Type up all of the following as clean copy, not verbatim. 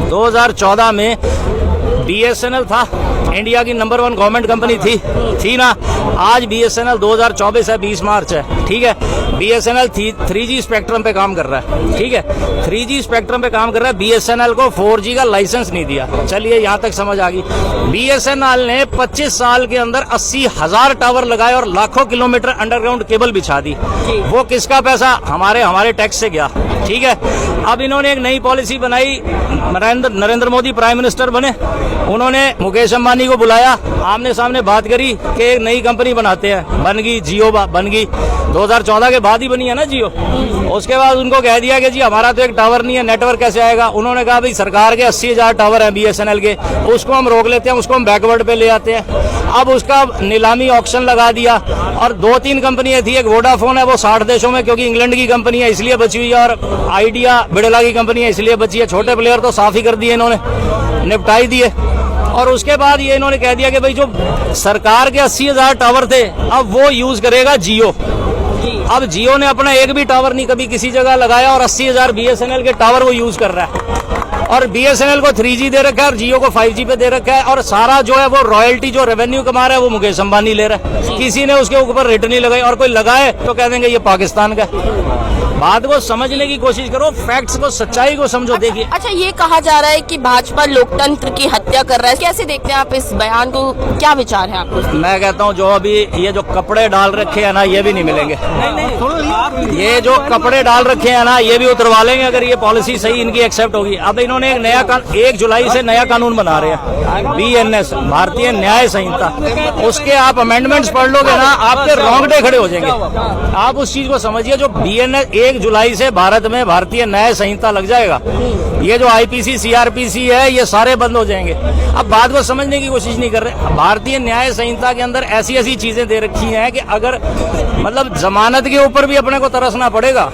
2014 में BSNL था, India की नंबर 1 गवर्नमेंट कंपनी थी ना। आज BSNL 2024 है, 20 मार्च है, ठीक है। BSNL 3G स्पेक्ट्रम पे काम कर रहा है, ठीक है। 3G स्पेक्ट्रम पे काम कर रहा है। BSNL को 4G का लाइसेंस नहीं दिया। चलिए यहाँ तक समझ आ गई। BSNL ने 25 साल के अंदर 80,000 टावर लगाए और लाखों किलोमीटर अंडरग्राउंड केबल बिछा दी। वो किसका पैसा? हमारे टैक्स से गया, ठीक है। अब इन्होंने एक नई पॉलिसी बनाई, नरेंद्र मोदी प्राइम मिनिस्टर बने, उन्होंने मुकेश अंबानी को बुलाया, आमने सामने बात करी कि एक नई कंपनी बनाते हैं। बन गई जियो, बन गई 2014 के बाद ही बनी है ना जियो। उसके बाद उनको कह दिया कि जी हमारा तो एक टावर नहीं है, नेटवर्क कैसे आएगा? उन्होंने कहा भाई सरकार के 80,000 टावर हैं BSNL के, उसको हम रोक लेते हैं, उसको हम बैकवर्ड पे ले आते हैं। अब उसका नीलामी ऑक्शन लगा दिया और 2-3 कंपनियां थी। एक वोडाफोन है, वो 60 देशों में, क्योंकि इंग्लैंड की कंपनी है इसलिए बची हुई है, और आइडिया बिड़ला की कंपनी है इसलिए बची है। छोटे प्लेयर तो साफ ही कर दिए इन्होंने, निपटाई दिए। और उसके बाद ये इन्होंने कह दिया कि भाई जो सरकार के 80,000 टावर थे अब वो यूज करेगा जियो। अब जियो ने अपना एक भी टावर नहीं कभी किसी जगह लगाया और 80,000 BSNL के टावर वो यूज कर रहा है। और BSNL को 3G दे रखा है और जियो को 5G पे दे रखा है। और सारा जो है वो रॉयल्टी जो रेवेन्यू कमा रहा है वो मुकेश अंबानी ले रहा है। किसी ने उसके ऊपर रेट नहीं लगाई, और कोई लगाए तो कह देंगे ये पाकिस्तान का। बात को समझने की कोशिश करो, फैक्ट्स को, सच्चाई को समझो। देखिए अच्छा, ये कहा जा रहा है कि भाजपा लोकतंत्र की हत्या कर रहा है, कैसे देखते हैं आप इस बयान को? क्या विचार है आपको? मैं कहता हूँ जो अभी ये जो कपड़े डाल रखे हैं ना, ये भी नहीं मिलेंगे। ये जो कपड़े डाल रखे हैं ना, ये भी उतरवा लेंगे अगर ये पॉलिसी सही इनकी एक्सेप्ट होगी। अब इन्होंने एक नया 1 जुलाई से नया कानून बना रहे हैं, BNS, भारतीय न्याय संहिता। उसके आप अमेंडमेंट्स पढ़ लोगे ना, आपके रोंगटे खड़े हो जाएंगे। आप उस चीज को समझिए, जो BNS 1 जुलाई से भारत में भारतीय न्याय संहिता लग जाएगा। ये जो IPC CRPC है ये सारे बंद हो जाएंगे। अब बात को समझने की कोशिश नहीं कर रहे। भारतीय न्याय संहिता के अंदर ऐसी ऐसी चीजें दे रखी हैं कि अगर मतलब जमानत के ऊपर भी अपने को तरसना पड़ेगा।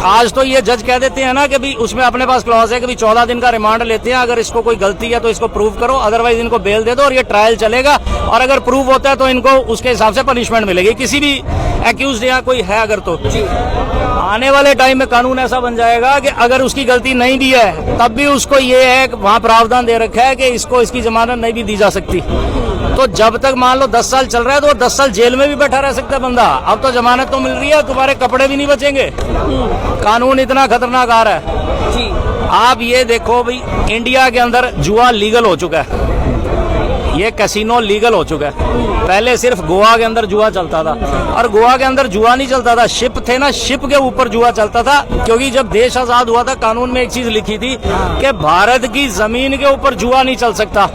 आज तो ये जज कह देते हैं ना कि भी उसमें अपने पास क्लॉज है कि भी 14 दिन का रिमांड लेते हैं, अगर इसको कोई गलती है तो इसको प्रूव करो, अदरवाइज इनको बेल दे दो और ये ट्रायल चलेगा। और अगर प्रूव होता है तो इनको उसके हिसाब से पनिशमेंट मिलेगी, किसी भी एक्यूज या कोई है अगर तो। आने वाले टाइम में कानून ऐसा बन जाएगा कि अगर उसकी गलती नहीं भी है तब भी उसको ये है, वहां प्रावधान दे रखा है कि इसको इसकी जमानत नहीं भी दी जा सकती। तो जब तक मान लो 10 साल चल रहा है तो वो 10 साल जेल में भी बैठा रह सकता है बंदा। अब तो जमानत तो मिल रही है, तुम्हारे कपड़े भी नहीं बचेंगे। कानून इतना खतरनाक आ रहा है। आप ये देखो भाई, इंडिया के अंदर जुआ लीगल हो चुका है, ये कैसीनो लीगल हो चुका है। पहले सिर्फ गोवा के अंदर जुआ चलता था, और गोवा के अंदर जुआ नहीं चलता था, शिप थे ना, शिप के ऊपर जुआ चलता था। क्योंकि जब देश आजाद हुआ था कानून में एक चीज लिखी थी कि भारत की जमीन के ऊपर जुआ नहीं चल सकता।